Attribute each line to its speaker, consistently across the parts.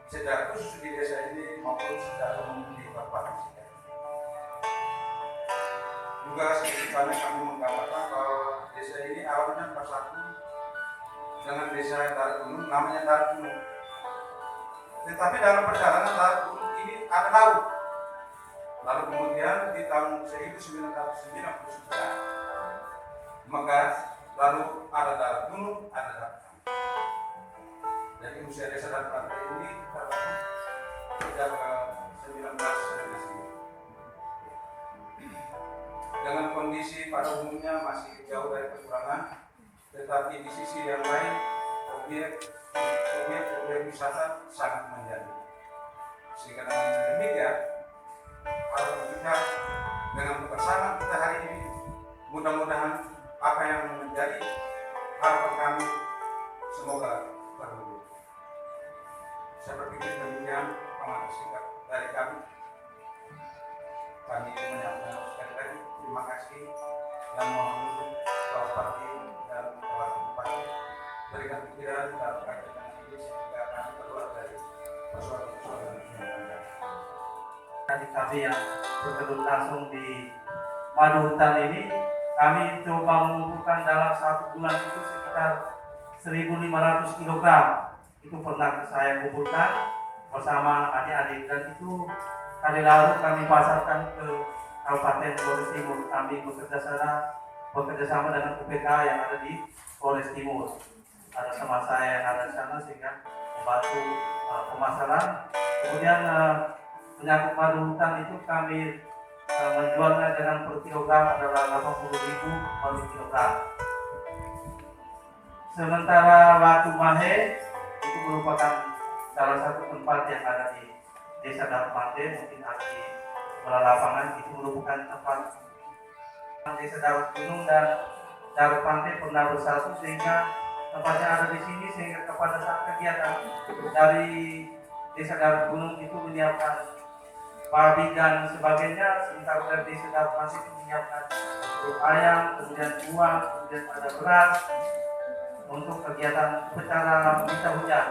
Speaker 1: secara khusus di desa ini maupun secara umum di Kabupaten Sika. Juga sedikitnya kami menggambarkan bahwa desa ini awalnya bersatu dengan desa Darat Gunung, namanya Darat Gunung. Tetapi dalam perjalanan Darat Gunung ini ada laut. Lalu kemudian di tahun 1999 maka lalu ada Darat Gunung, ada Darat Pantai. Jadi usia desa Darat Pantai ini terbentuk sejak 1999. Dengan kondisi pada umumnya masih jauh dari kekurangan, tetapi di sisi yang lain objek wisata sangat menjadi. Sehingga dengan demikian, kalau kita dengan kebersamaan kita hari ini, mudah-mudahan apa yang menjadi harapan kami semoga terwujud. Saya berpikir demikian pengamatan singkat dari kami. Kami menyampaikan sekali lagi terima kasih dan mohon Bapak Bupati dan Bapak Bupati berikan pikiran dan kajian ini sehingga kami keluar dari persoalan-persoalan yang
Speaker 2: Tadi kami yang berkedut langsung di Madu Hutan ini, kami coba mengumpulkan dalam 1 bulan itu sekitar 1.500 kg. Itu pernah saya kumpulkan bersama adik-adik, dan itu kali lalu kami pasarkan ke Kabupaten Flores Timur. Kami bekerja sama dengan UPK yang ada di Flores Timur. Ada teman saya yang ada di sana sehingga membantu pemasaran. Kemudian menyangkut madu hutan itu kami menjualnya dengan per kilogram adalah 80.000 per kilogram. Sementara Watu Mahe itu merupakan salah satu tempat yang ada di Desa Darat Pantai, mungkin ada di sebelah lapangan. Itu merupakan tempat Desa Darat Gunung dan Darat Pantai pernah bersatu sehingga tempatnya ada di sini, sehingga kepada saat kegiatan dari Desa Darat Gunung itu menyiapkan babi dan sebagainya, sementara dari Desa Darat Pantai itu menyiapkan ayam, kemudian buah, kemudian ada beras untuk kegiatan upacara minta hujan.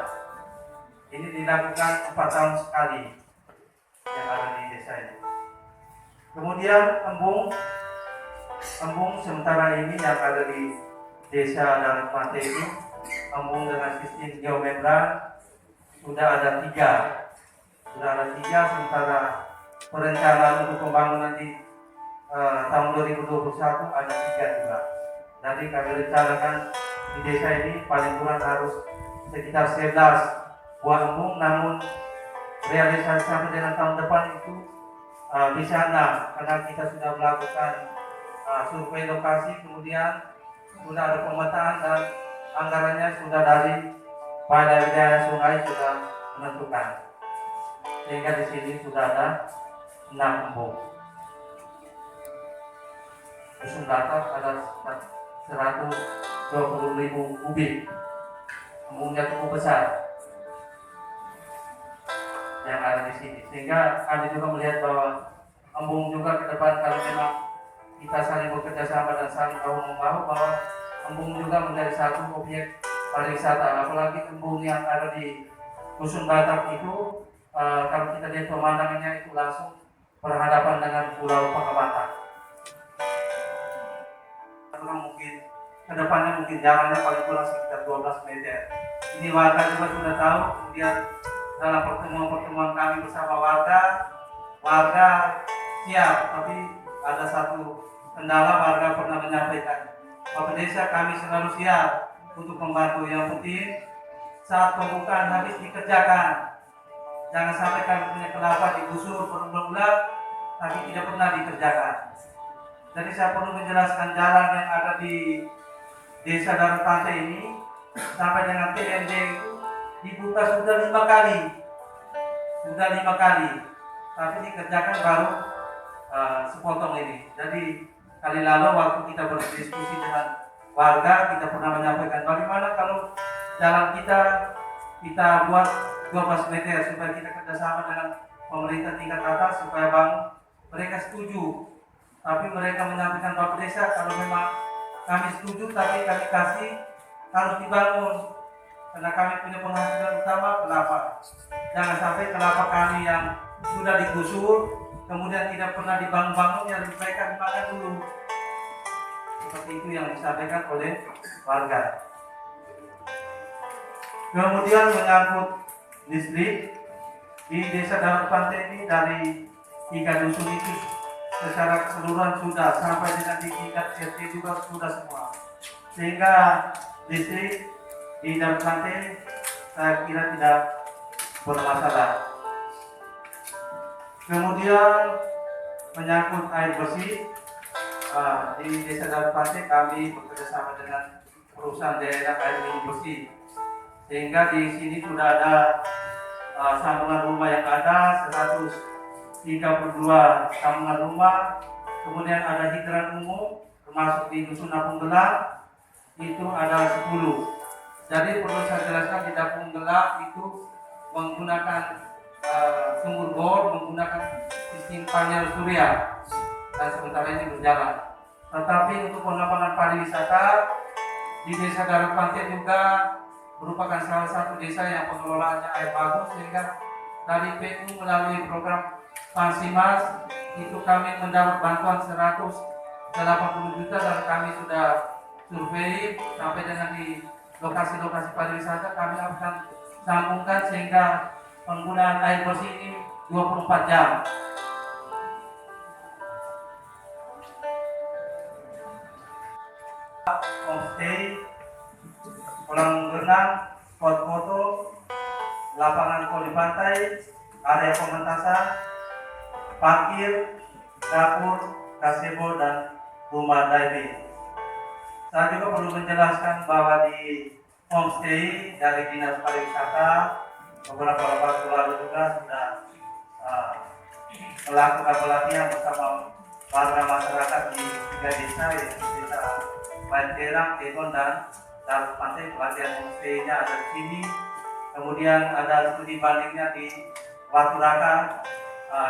Speaker 2: Ini dilakukan 4 tahun sekali yang ada di desa ini. Kemudian embung sementara ini yang ada di Desa Darat Pantai itu, embung dengan sistem geomembran sudah ada 3. Sementara perencanaan untuk pembangunan di tahun 2021 ada 3 juga. Jadi kami rencanakan di desa ini paling kurang harus sekitar 11 buah embung, namun realisasi sampai dengan tahun depan itu bisa 6, karena kita sudah melakukan survei lokasi, kemudian sudah ada pemetaan dan anggarannya sudah dari Balai Wilayah Sungai sudah menentukan, sehingga di sini sudah ada 6 embung. Dusun Batak ada 120.000 kubik, embungnya cukup besar yang ada di sini, sehingga kami juga melihat bahwa embung juga ke depan kalau memang kita saling bekerja sama dan saling bahu membahu, bahwa embung juga menjadi satu objek pariwisata. Apalagi embung yang ada di Dusun Batak itu, kalau kita lihat pemandangannya itu langsung berhadapan dengan Pulau Pakabatan. Mungkin kedepannya mungkin jalannya paling kurang sekitar 12 meter. Ini warga juga sudah tahu. Kemudian dalam pertemuan kami bersama warga siap, tapi ada satu kendala. Warga pernah menyampaikan, Bapak Desa kami selalu siap untuk membantu, yang penting saat pembukaan habis dikerjakan. Jangan sampai kami punya kelapa digusur berulang-ulang tapi tidak pernah dikerjakan. Jadi saya perlu menjelaskan jalan yang ada di Desa Darat Pantai ini sampai dengan TND itu dibuka sudah 5 kali. Tapi dikerjakan baru sepotong ini. Jadi kali lalu waktu kita berdiskusi dengan warga, kita pernah menyampaikan bagaimana kalau jalan kita buat 12 meter supaya kita kerjasama dengan pemerintah tingkat atas supaya bangun. Mereka setuju. Tapi mereka menyampaikan Bapak Desa, kalau memang kami setuju tapi kami kasih harus dibangun. Karena kami punya penghasilan utama kelapa. Jangan sampai kelapa kami yang sudah digusur kemudian tidak pernah dibangun-bangun, yang lebih baik kami makan dulu. Seperti itu yang disampaikan oleh warga. Kemudian menyangkut listrik di Desa Dalam Pantai ini, dari 3 dusun itu secara keseluruhan sudah, sampai dengan di tingkat RT juga sudah semua, sehingga listrik di Dalam Pantai saya kira tidak bermasalah. Kemudian menyangkut air bersih, di Desa Dalam Pantai kami bekerjasama dengan perusahaan daerah air minum bersih, sehingga di sini sudah ada sambungan rumah yang ada 132 sambungan rumah. Kemudian ada hidran umum termasuk di dusun Napung Gelap itu ada 10. Jadi perlu saya jelaskan, di Napung Gelap itu menggunakan sumur bor, menggunakan sistem panel surya, dan sementara ini berjalan. Tetapi untuk pengembangan pariwisata di Desa Dalam Pantai juga merupakan salah satu desa yang pengelolaannya air bagus, sehingga dari PU melalui program Pansimas itu kami mendapat bantuan 180 juta, dan kami sudah survei sampai dengan di lokasi-lokasi pariwisata kami akan sambungkan sehingga penggunaan air bersih ini 24 jam. Homestay, kolam renang, spot foto, lapangan voli pantai, area pementasan, parkir, dapur, gazebo, dan rumah diving. Saya juga perlu menjelaskan bahwa di homestay dari Dinas Pariwisata beberapa waktu lalu juga sudah melakukan pelatihan bersama warga masyarakat di 3 desa, yaitu Desa Banterang, Tegon, dan Dalam Pantai. Pelatihan homestay-nya ada di sini. Kemudian ada studi bandingnya di Watu Raka.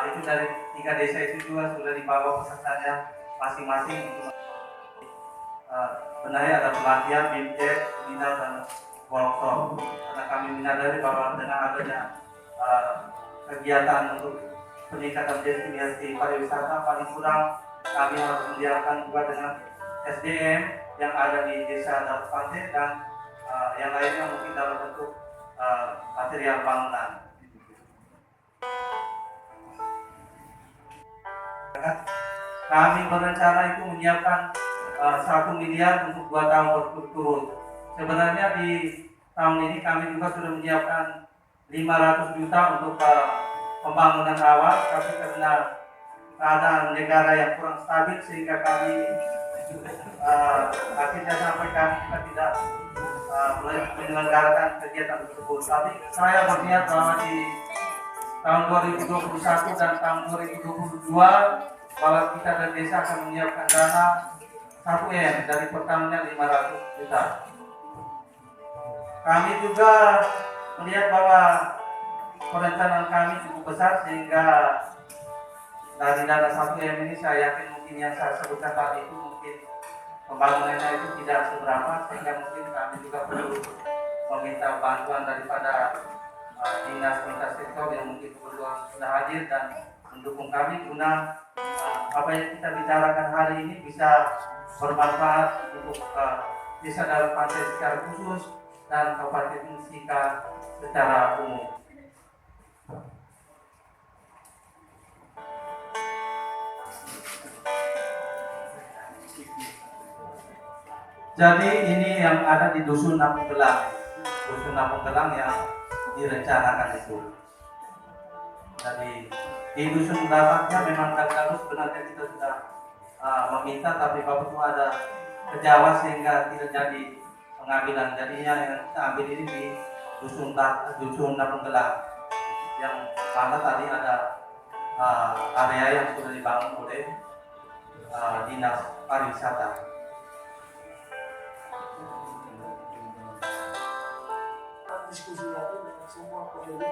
Speaker 2: Itu dari 3 desa itu juga sudah dibawa pesertanya masing-masing. Benar, ada pelatihan, BIMTEK, seminar, dan workshop. Karena kami menyadari bahwa dengan adanya kegiatan untuk peningkatan destinasi pariwisata, paling kurang kami harus menyiapkan juga dengan SDM yang ada di Desa Dalam Pantai, dan yang lainnya mungkin dalam bentuk material bangunan. Kami berencana itu menyiapkan 1 miliar untuk 2 tahun berturut-turut. Sebenarnya di tahun ini kami juga sudah menyiapkan 500 juta untuk pembangunan awal, tapi karena keadaan negara yang kurang stabil sehingga kami akhirnya sampai kami juga tidak menyelenggarakan kegiatan tersebut. Tapi saya berniat bahwa di tahun 2021 dan tahun 2022 bahwa kita dan desa akan menyiapkan dana 1M, dari pertamanya 500 juta. Kami juga melihat bahwa perencanaan kami cukup besar, sehingga dari dana 1M ini saya yakin mungkin yang saya sebutkan tadi itu mungkin pembangunannya itu tidak seberapa, sehingga mungkin kami juga perlu meminta bantuan daripada dinas lintas sektor yang mungkin sudah hadir dan mendukung kami guna apa yang kita bicarakan hari ini bisa bermanfaat untuk Desa Dalam Pantai secara khusus dan Kabupaten Sika secara umum. Jadi ini yang ada di Dusun Napung Gelang, yang direncanakan itu. Jadi di Dusun Gelapnya memang kalau sebenarnya kita sudah meminta, tapi Bapak itu ada kejauhan sehingga tidak jadi pengambilan. Jadinya yang kita ambil ini di Dusun Napung Gelang, yang mana tadi ada area yang sudah dibangun oleh Dinas Pariwisata.
Speaker 3: Diskusi lagi dengan semua pemilik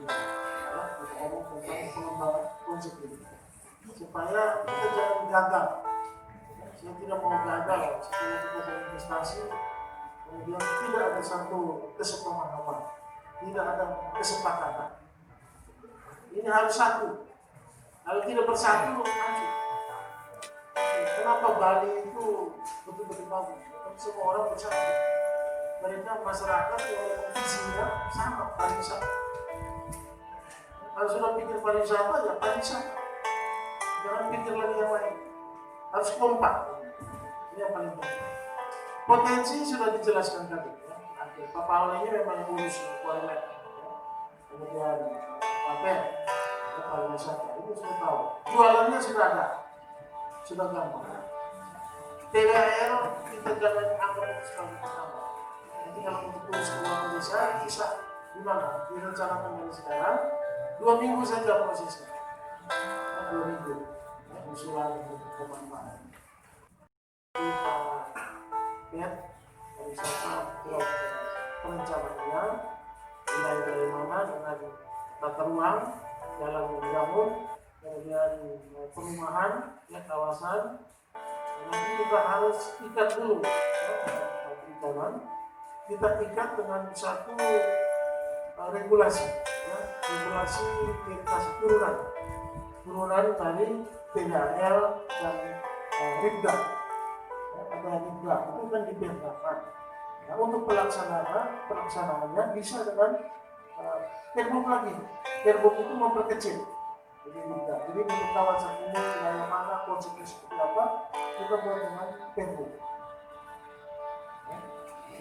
Speaker 3: untuk ngomong tentang pengembangan konsep ini supaya kita jangan gagal. Saya tidak mau gagal setelah kita berinvestasi kemudian tidak ada satu kesepemahaman, tidak ada kesepakatan. Ini harus satu. Kalau tidak bersatu, hancur. Kenapa Bali itu betul-betul bagus? Karena semua orang bersatu. Mereka masyarakat yang visinya sama, pariwisata. Kalau sudah pikir pariwisata, ya pariwisata. Jangan pikir lagi yang lain. Harus kompak. Ini yang paling penting. Potensi sudah dijelaskan tadi. Ya. Pak Paul ini memang urus kualitas. Ya. Kemudian Papel, ya, pariwisata. Itu sudah tahu. Jualannya sudah ada. Sudah gampang. THR kita jangan anggap itu sebagai pertama. Nanti kalau untuk urus keuangan desa bisa gimana? Direncanakan dari sekarang 2 minggu saja prosesnya. 2 minggu. Ya, usulan untuk pemanfaatan. Kita pariwisata perencanaannya mulai dari mana dengan tata ruang, jalan yang dibangun, kemudian perumahan, ya, kawasan. Nanti kita harus ikat dulu, ya, kita ikat dengan satu regulasi, ya, regulasi investasi turunan dari THL dan Ribda. Ada Ribda itu kan dibedakan. Nah, untuk pelaksanaannya bisa dengan Perbuk lagi. Perbuk itu memperkecil. Jadi untuk kawasan ini wilayah mana konsepnya seperti apa kita buat dengan Perbuk. Ya.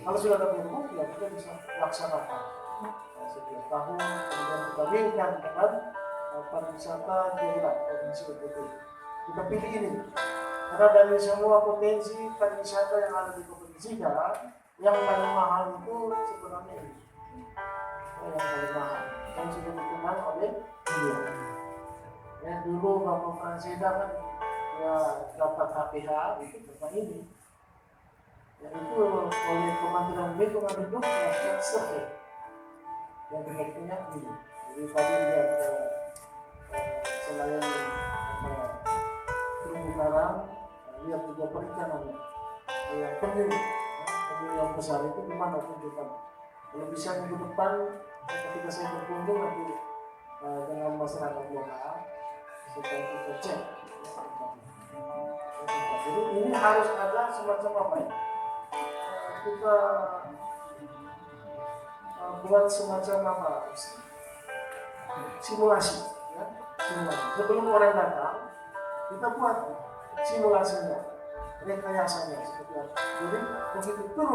Speaker 3: Kalau sudah ada Perbuk ya kita bisa laksanakan. Setiap tahun kemudian kita linkkan dengan pariwisata daerah provinsi NTT. Kita pilih ini karena dari semua potensi pariwisata yang ada di provinsi yang paling mahal itu sebenarnya ini. Yang paling mahal yang sudah dikenal oleh beliau. Ya, dulu Bapak Franseda kan ya dapat HPH itu tentang ini. Ya, itu oleh Kementerian Lingkungan Hidup melakukan survei yang terkait ini. Jadi tadi lihat selain terumbu karang, lihat juga perikanan. Penyu yang besar itu gimana tunjukkan. Kalau bisa minggu depan ketika saya berkunjung nanti dengan masyarakat lokal kita cek. Jadi ini harus ada semacam apa ya? Kita buat semacam apa? Simulasi, ya? Simulasi. Sebelum orang datang, kita buat simulasinya, rekayasanya seperti apa. Jadi begitu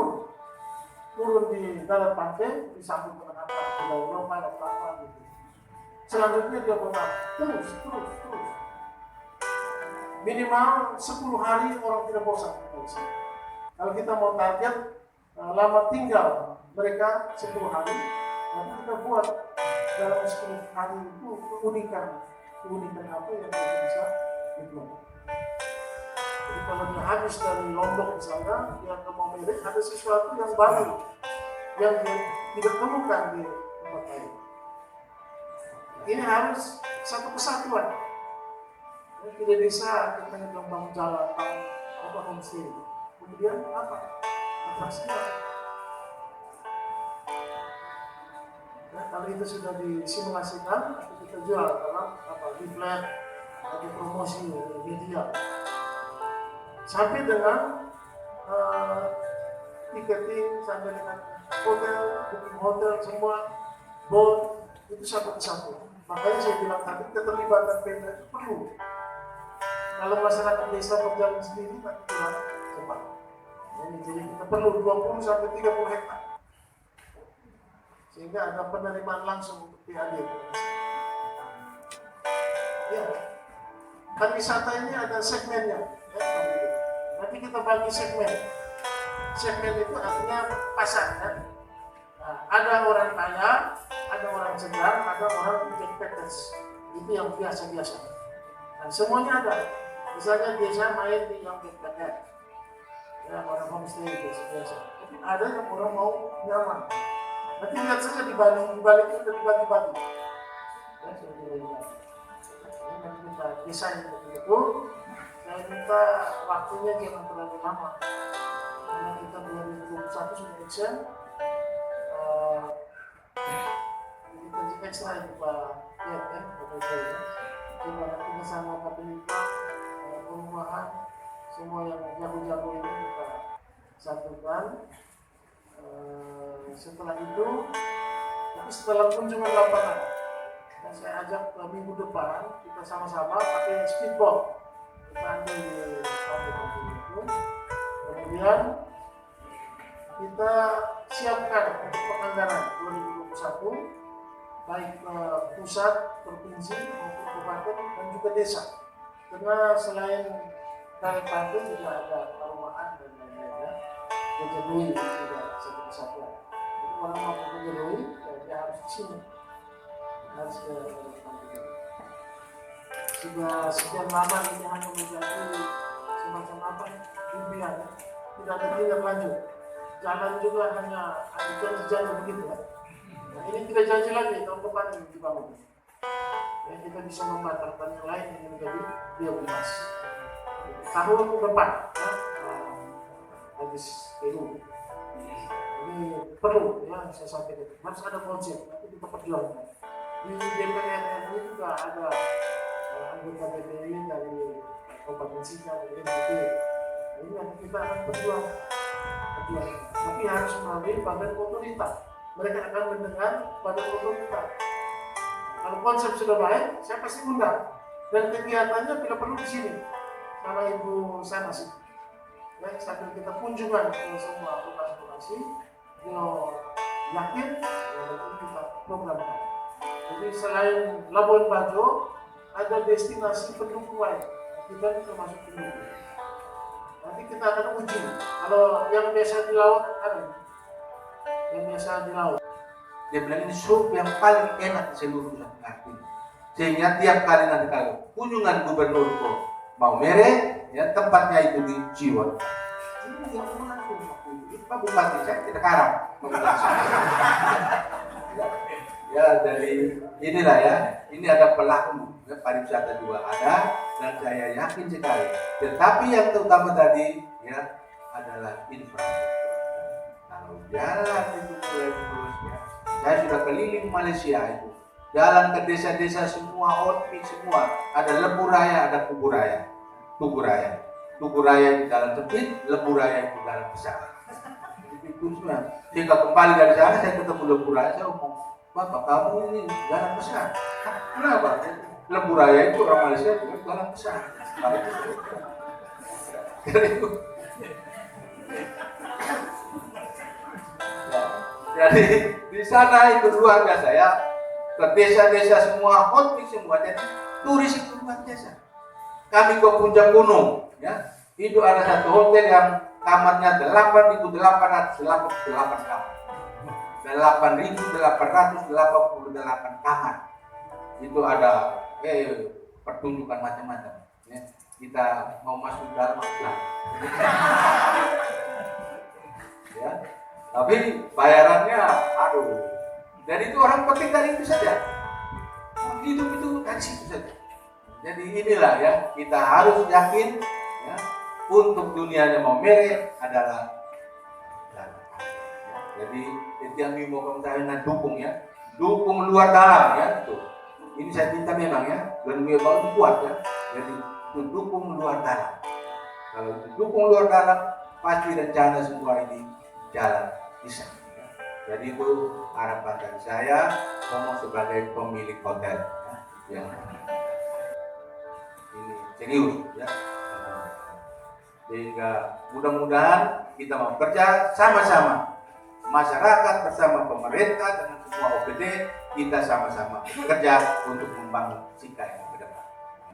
Speaker 3: turun di dalam pantai disambut dengan apa? Pulau Eropa atau apa gitu. Selanjutnya dia bermain terus. Minimal 10 hari orang tidak bosan. Kalau kita mau target lama tinggal mereka 10 hari, nanti kita buat dalam 10 hari itu keunikan apa yang kita bisa dibuat. Jadi kalau dia habis dari Lombok misalnya, dia ke Maumere, ada sesuatu yang baru yang dia tidak temukan di tempat lain. Ini harus satu kesatuan. Ya, tidak bisa kita membangun jalan apa homestay. Kemudian apa? Atraksinya. Ya, kalau itu sudah disimulasikan, kita jual dalam leaflet atau promosi media. Sampai dengan tiketing, sampai dengan hotel, booking hotel semua, boat itu satu kesatuan. Makanya saya bilang tadi keterlibatan Pemda itu perlu. Kalau masyarakat desa berjalan sendiri nanti kurang cepat. Jadi kita perlu 20 sampai 30 hektar. Sehingga ada penerimaan langsung untuk PAD. Ya, pariwisata ini ada segmennya. Ya. Nanti kita bagi segmen. Segmen itu artinya pasar. Ya. Nah, ada orang kaya, ada orang sedang, ada orang backpackers. Itu yang biasa-biasa. Nah, semuanya ada. Misalnya desa main di yang backpacker. Ya, orang homestay biasa-biasa. Tapi ada yang orang mau nyaman. Nanti lihat saja di Bali itu dibagi-bagi. Ya, nanti kita desain begitu. Saya minta waktunya jangan terlalu lama. karena kita 2021 sudah action. Kita juga extra itu Pak Yat ya, Bapak Ibu ya. Coba nanti bersama Kapolda, perumahan, semua yang jago-jago ini kita satukan. Setelah itu, tapi setelah kunjungan lapangan, dan saya ajak minggu depan kita sama-sama pakai speedboat. Kita ambil di pantai itu, kemudian kita siapkan untuk penganggaran 2021 baik pusat, provinsi maupun kabupaten dan juga desa. Karena selain dari pantai juga ada perumahan dan lain-lainnya. Kejedui juga satu kesatuan. Jadi orang mau ke Kejedui, ya dia harus di sini, harus ke pantai. Sudah sekian lama ini hanya menjadi semacam apa impian, tidak ada tindak lanjut. Jalan juga hanya ada janji-janji begitu ya. Nah, ini tidak janji lagi tahun depan ini dibangun. Ya, kita bisa membatalkan yang lain yang menjadi biomas. Tahun depan, ya, habis itu. Ini perlu ya saya sampaikan. Harus ada konsep, nanti kita perjuangkan. Di DPR RI juga ada anggota DPR dari Kabupaten Sika, dari NTT. Ini nanti kita akan berjuang. Tapi harus melalui badan otorita. Mereka akan mendengar badan otorita. Kalau konsep sudah baik, saya pasti undang. Dan kegiatannya bila perlu di sini sama Ibu Sana sih. Ya, sambil kita kunjungan ke semua lokasi-lokasi, beliau yakin ya itu kita programkan. Jadi selain Labuan Bajo, ada destinasi pendukung lain. Kita termasuk pendukung. Nanti kita akan uji. Kalau yang biasa di laut ada, yang biasa di laut.
Speaker 1: Dia bilang ini sup yang paling enak seluruh Jakarta. Sehingga tiap kali nanti kalau kunjungan gubernur ke Maumere, ya tempatnya itu di Ciwon. Ini yang mana tuh? Pak Bupati saya tidak karang. Ya dari inilah ya, ini ada pelaku ya, pariwisata juga ada dan saya yakin sekali. Tetapi yang terutama tadi ya adalah infrastruktur. Kalau jalan itu mulai terusnya, saya sudah keliling Malaysia itu, jalan ke desa-desa semua, outfit semua, ada Lebu Raya, ada Tugu Raya, Tugu Raya, Tugu Raya di jalan sempit, Lebu Raya di jalan besar. Itu semua. Jika kembali dari sana saya ketemu Lebu Raya, saya ngomong, Bapak kamu ini jalan besar. Kenapa? Lebu Raya itu orang Malaysia juga jalan besar. Jadi di sana itu luar biasa ya. Ke desa-desa semua, hotpot semua, jadi turis itu luar biasa. Kami ke puncak gunung, ya. Itu ada satu hotel yang kamarnya 8.888 kamar. 8.888 kamar. Itu ada pertunjukan macam-macam. Ya. Kita mau masuk dalam ya. Tapi bayarannya, aduh. Dan itu orang penting dari itu saja. Hidup itu dari situ saja. Jadi inilah ya, kita harus yakin ya, untuk dunianya Maumere adalah jadi itu yang mau kami dukung ya, dukung luar dalam ya itu. Ini saya minta memang ya, dan memang itu kuat ya. Jadi dukung luar dalam. Kalau dukung luar dalam, pasti rencana semua ini jalan bisa. Ya. Jadi itu harapan dari saya, ngomong sebagai pemilik hotel ya, yang ini serius ya. Sehingga mudah-mudahan kita mau kerja sama-sama. Masyarakat bersama pemerintah dengan semua OPD, kita sama-sama bekerja untuk membangun Sika.